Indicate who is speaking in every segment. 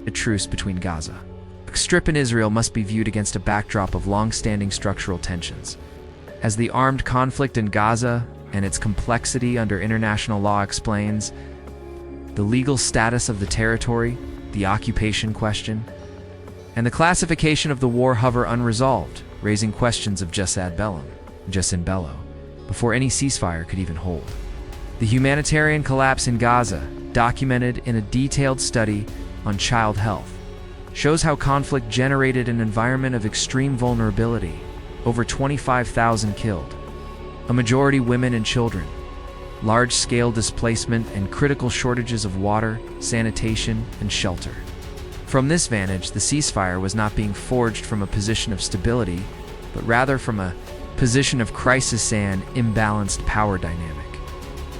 Speaker 1: a truce between Gaza. The Strip and Israel must be viewed against a backdrop of long-standing structural tensions. As the armed conflict in Gaza and its complexity under international law explains, the legal status of the territory, the occupation question, and the classification of the war hover unresolved, raising questions of jus ad bello, before any ceasefire could even hold. The humanitarian collapse in Gaza, documented in a detailed study on child health, shows how conflict generated an environment of extreme vulnerability, over 25,000 killed, a majority women and children, large-scale displacement and critical shortages of water, sanitation, and shelter. From this vantage, the ceasefire was not being forged from a position of stability, but rather from a position of crisis and imbalanced power dynamic,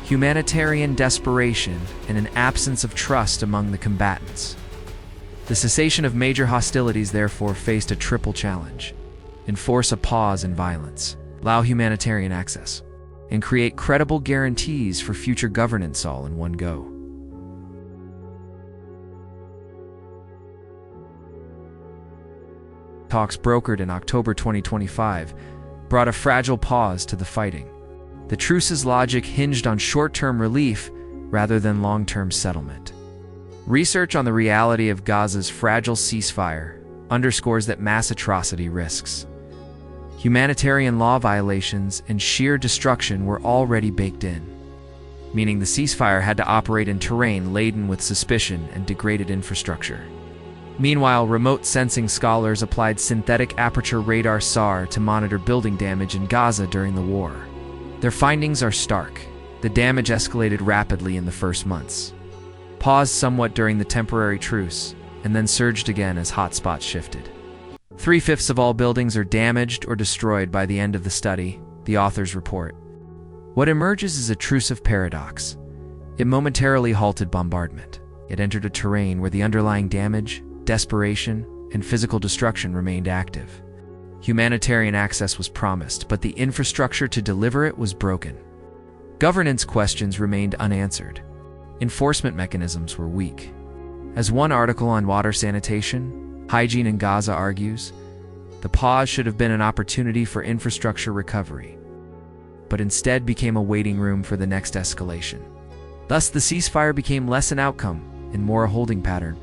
Speaker 1: humanitarian desperation, and an absence of trust among the combatants. The cessation of major hostilities therefore faced a triple challenge: enforce a pause in violence, allow humanitarian access, and create credible guarantees for future governance all in one go. Talks brokered in October 2025 brought a fragile pause to the fighting. The truce's logic hinged on short-term relief rather than long-term settlement. Research on the reality of Gaza's fragile ceasefire underscores that mass atrocity risks, humanitarian law violations, and sheer destruction were already baked in, meaning the ceasefire had to operate in terrain laden with suspicion and degraded infrastructure. Meanwhile, remote sensing scholars applied synthetic aperture radar SAR to monitor building damage in Gaza during the war. Their findings are stark. The damage escalated rapidly in the first months, paused somewhat during the temporary truce, and then surged again as hotspots shifted. 3/5 of all buildings are damaged or destroyed by the end of the study, the authors report. What emerges is a truce paradox. It momentarily halted bombardment. It entered a terrain where the underlying damage, desperation, and physical destruction remained active. Humanitarian access was promised, but the infrastructure to deliver it was broken. Governance questions remained unanswered. Enforcement mechanisms were weak. As one article on water sanitation, hygiene in Gaza argues, the pause should have been an opportunity for infrastructure recovery, but instead became a waiting room for the next escalation. Thus, the ceasefire became less an outcome and more a holding pattern,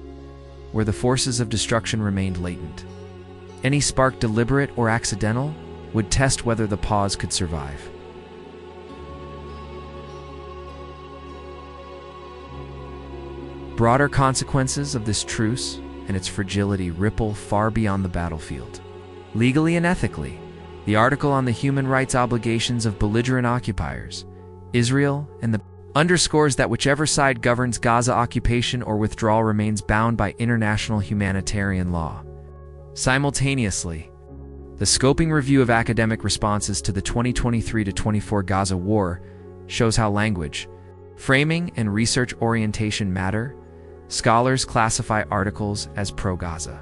Speaker 1: where the forces of destruction remained latent. Any spark, deliberate or accidental, would test whether the pause could survive. Broader consequences of this truce and its fragility ripple far beyond the battlefield. Legally and ethically, the article on the human rights obligations of belligerent occupiers, Israel and the underscores that whichever side governs Gaza occupation or withdrawal remains bound by international humanitarian law. Simultaneously, the scoping review of academic responses to the 2023-24 Gaza war shows how language, framing, and research orientation matter. Scholars classify articles as pro-Gaza,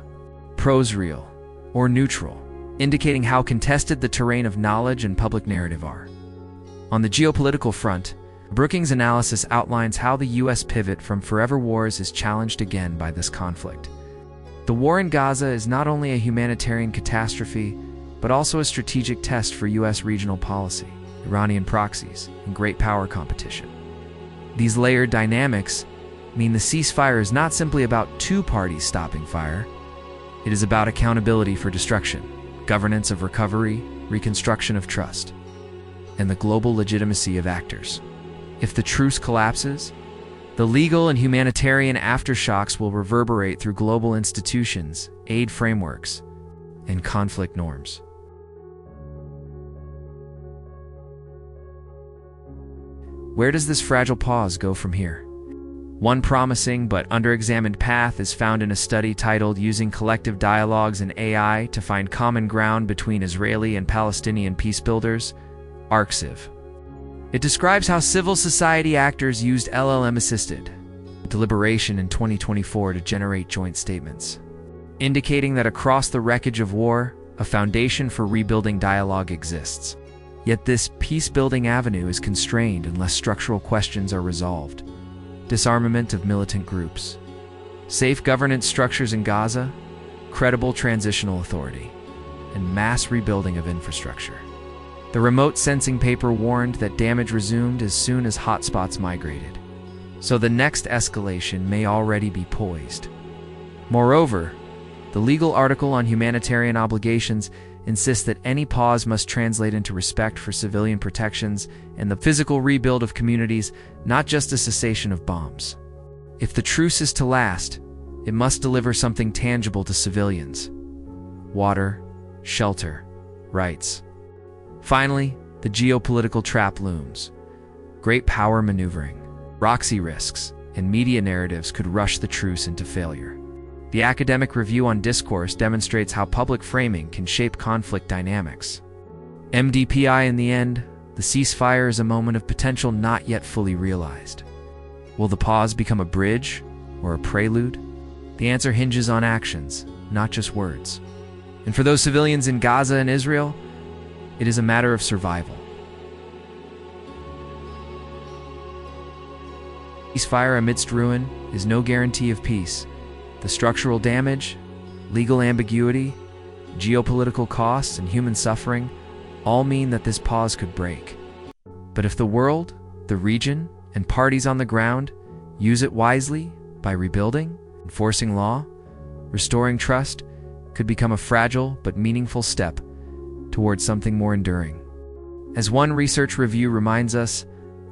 Speaker 1: pro-Israel, or neutral, indicating how contested the terrain of knowledge and public narrative are. On the geopolitical front, Brookings' analysis outlines how the U.S. pivot from forever wars is challenged again by this conflict. The war in Gaza is not only a humanitarian catastrophe, but also a strategic test for U.S. regional policy, Iranian proxies, and great power competition. These layered dynamics mean the ceasefire is not simply about two parties stopping fire. It is about accountability for destruction, governance of recovery, reconstruction of trust, and the global legitimacy of actors. If the truce collapses, the legal and humanitarian aftershocks will reverberate through global institutions, aid frameworks, and conflict norms. Where does this fragile pause go from here? One promising but underexamined path is found in a study titled "Using Collective Dialogues and AI to Find Common Ground Between Israeli and Palestinian Peacebuilders," arXiv. It describes how civil society actors used LLM-assisted deliberation in 2024 to generate joint statements, indicating that across the wreckage of war, a foundation for rebuilding dialogue exists. Yet this peace-building avenue is constrained unless structural questions are resolved. Disarmament of militant groups, safe governance structures in Gaza, credible transitional authority, and mass rebuilding of infrastructure. The remote sensing paper warned that damage resumed as soon as hotspots migrated, so the next escalation may already be poised. Moreover, the legal article on humanitarian obligations insists that any pause must translate into respect for civilian protections and the physical rebuild of communities, not just a cessation of bombs. If the truce is to last, it must deliver something tangible to civilians: water, shelter, rights. Finally, the geopolitical trap looms. Great power maneuvering, proxy risks, and media narratives could rush the truce into failure. The academic review on discourse demonstrates how public framing can shape conflict dynamics. MDPI in the end, the ceasefire is a moment of potential not yet fully realized. Will the pause become a bridge or a prelude? The answer hinges on actions, not just words. And for those civilians in Gaza and Israel, it is a matter of survival. Ceasefire amidst ruin is no guarantee of peace. The structural damage, legal ambiguity, geopolitical costs, and human suffering all mean that this pause could break. But if the world, the region, and parties on the ground use it wisely by rebuilding, enforcing law, restoring trust, could become a fragile but meaningful step towards something more enduring. As one research review reminds us,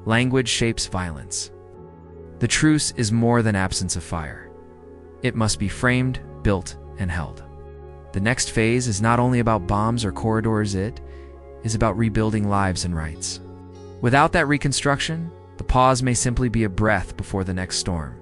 Speaker 1: language shapes violence. The truce is more than absence of fire. It must be framed, built, and held. The next phase is not only about bombs or corridors, it is about rebuilding lives and rights. Without that reconstruction, the pause may simply be a breath before the next storm.